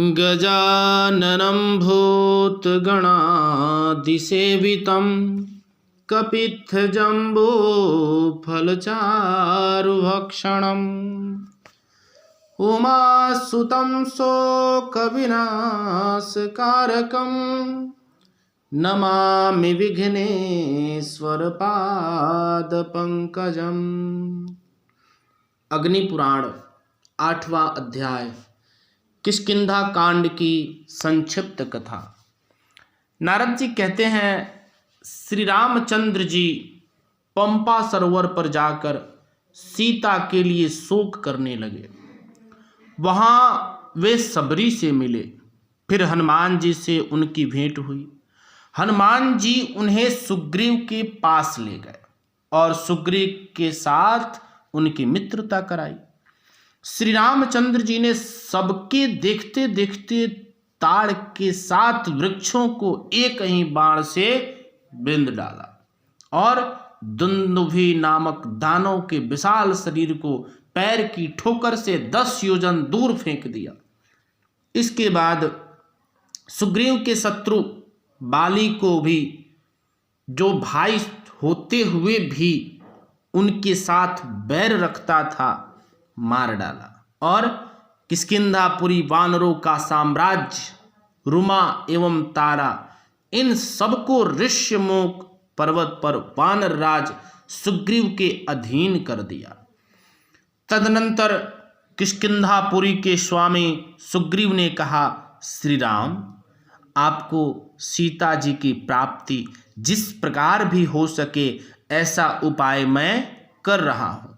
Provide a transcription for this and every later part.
गजाननं भूतगणादिसेवितं कपित्थजम्बूफलचारुभक्षणम् उमासुतं शोकविनाशकारकं नमामि विघ्नेश्वरपादपङ्कजम्। अग्निपुराण 8वां अध्याय किष्किंधा कांड की संक्षिप्त कथा। नारद जी कहते हैं, श्री रामचंद्र जी पंपा सरोवर पर जाकर सीता के लिए शोक करने लगे। वहां वे सबरी से मिले। फिर हनुमान जी से उनकी भेंट हुई। हनुमान जी उन्हें सुग्रीव के पास ले गए और सुग्रीव के साथ उनकी मित्रता कराई। श्री रामचंद्र जी ने सबके देखते देखते ताड़ के 7 वृक्षों को एक ही बाण से बिंद डाला और दुंदुभि नामक दानव के विशाल शरीर को पैर की ठोकर से 10 योजन दूर फेंक दिया। इसके बाद सुग्रीव के शत्रु बाली को भी, जो भाई होते हुए भी उनके साथ बैर रखता था, मार डाला और किष्किंधापुरी वानरों का साम्राज्य, रुमा एवं तारा, इन सबको ऋष्यमुख पर्वत पर वानर राज सुग्रीव के अधीन कर दिया। तदनंतर किष्किंधापुरी के स्वामी सुग्रीव ने कहा, श्री राम, आपको सीता जी की प्राप्ति जिस प्रकार भी हो सके ऐसा उपाय मैं कर रहा हूं।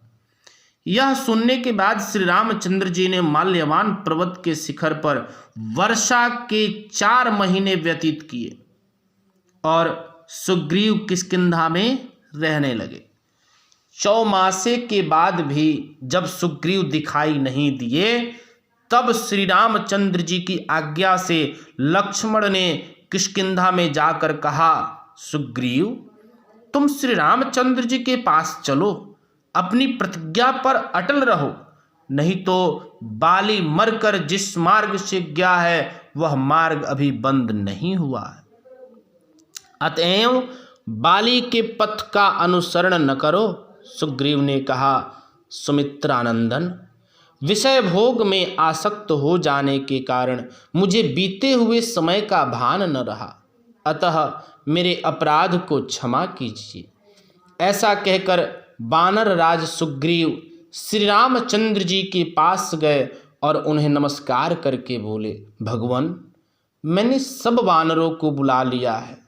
यह सुनने के बाद श्री रामचंद्र जी ने माल्यवान पर्वत के शिखर पर वर्षा के 4 महीने व्यतीत किए और सुग्रीव किष्किंधा में रहने लगे। 4 मासे के बाद भी जब सुग्रीव दिखाई नहीं दिए, तब श्री रामचंद्र जी की आज्ञा से लक्ष्मण ने किष्किंधा में जाकर कहा, सुग्रीव, तुम श्री रामचंद्र जी के पास चलो, अपनी प्रतिज्ञा पर अटल रहो, नहीं तो बाली मरकर जिस मार्ग से गया है वह मार्ग अभी बंद नहीं हुआ है। अतएव बाली के पथ का अनुसरण न करो। सुग्रीव ने कहा, सुमित्रानंदन, विषय भोग में आसक्त हो जाने के कारण मुझे बीते हुए समय का भान न रहा, अतः मेरे अपराध को क्षमा कीजिए। ऐसा कहकर वानर राज सुग्रीव श्री रामचंद्र जी के पास गए और उन्हें नमस्कार करके बोले, भगवान, मैंने सब वानरों को बुला लिया है।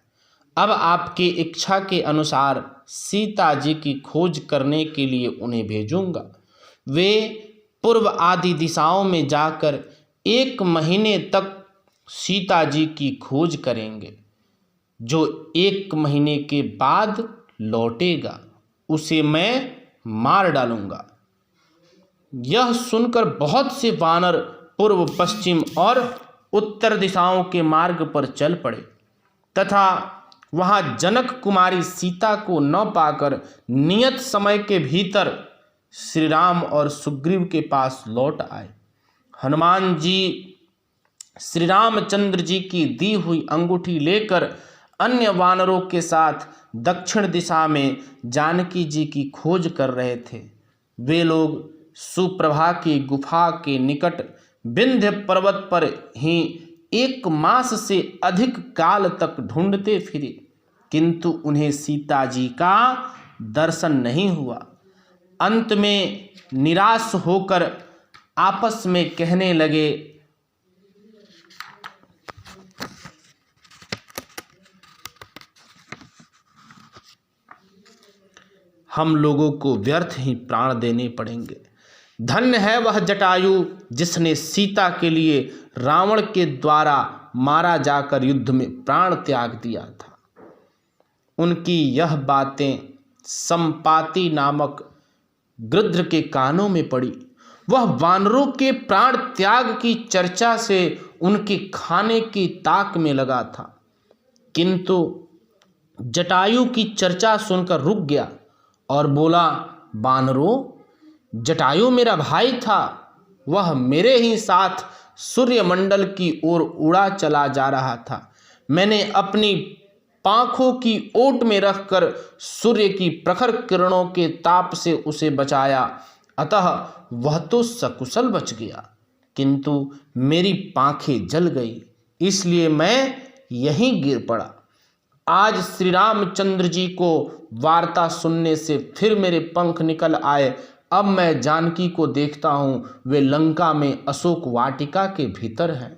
अब आपकी इच्छा के अनुसार सीता जी की खोज करने के लिए उन्हें भेजूंगा। वे पूर्व आदि दिशाओं में जाकर 1 महीने तक सीता जी की खोज करेंगे। जो 1 महीने के बाद लौटेगा उसे मैं मार डालूंगा। यह सुनकर बहुत से वानर पूर्व, पश्चिम और उत्तर दिशाओं के मार्ग पर चल पड़े तथा वहां जनक कुमारी सीता को न पाकर नियत समय के भीतर श्री राम और सुग्रीव के पास लौट आए। हनुमान जी श्री रामचंद्र जी की दी हुई अंगूठी लेकर अन्य वानरों के साथ दक्षिण दिशा में जानकी जी की खोज कर रहे थे। वे लोग सुप्रभा की गुफा के निकट विंध्य पर्वत पर ही 1 मास से अधिक काल तक ढूंढते फिरे, किंतु उन्हें सीता जी का दर्शन नहीं हुआ। अंत में निराश होकर आपस में कहने लगे, हम लोगों को व्यर्थ ही प्राण देने पड़ेंगे। धन्य है वह जटायु जिसने सीता के लिए रावण के द्वारा मारा जाकर युद्ध में प्राण त्याग दिया था। उनकी यह बातें संपाति नामक गृध्र के कानों में पड़ी। वह वानरों के प्राण त्याग की चर्चा से उनके खाने की ताक में लगा था, किंतु जटायु की चर्चा सुनकर रुक गया और बोला, वानरों, जटायु मेरा भाई था, वह मेरे ही साथ सूर्यमंडल की ओर उड़ा चला जा रहा था। मैंने अपनी पाँखों की ओट में रखकर सूर्य की प्रखर किरणों के ताप से उसे बचाया, अतः वह तो सकुशल बच गया, किंतु मेरी पाँखें जल गई, इसलिए मैं यहीं गिर पड़ा। आज श्री रामचंद्र जी को वार्ता सुनने से फिर मेरे पंख निकल आए। अब मैं जानकी को देखता हूँ, वे लंका में अशोक वाटिका के भीतर हैं।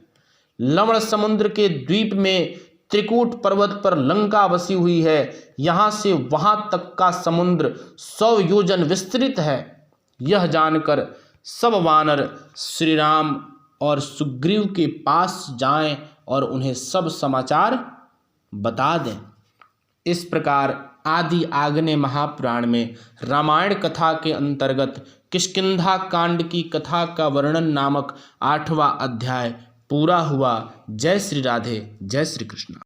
लवण समुद्र के द्वीप में त्रिकूट पर्वत पर लंका बसी हुई है। यहाँ से वहाँ तक का समुद्र 100 योजन विस्तृत है। यह जानकर सब वानर श्री राम और सुग्रीव के पास जाएं और उन्हें सब समाचार बता दें। इस प्रकार आदि आग्नेय महापुराण में रामायण कथा के अंतर्गत किष्किंधा कांड की कथा का वर्णन नामक 8वां अध्याय पूरा हुआ। जय श्री राधे, जय श्री कृष्ण।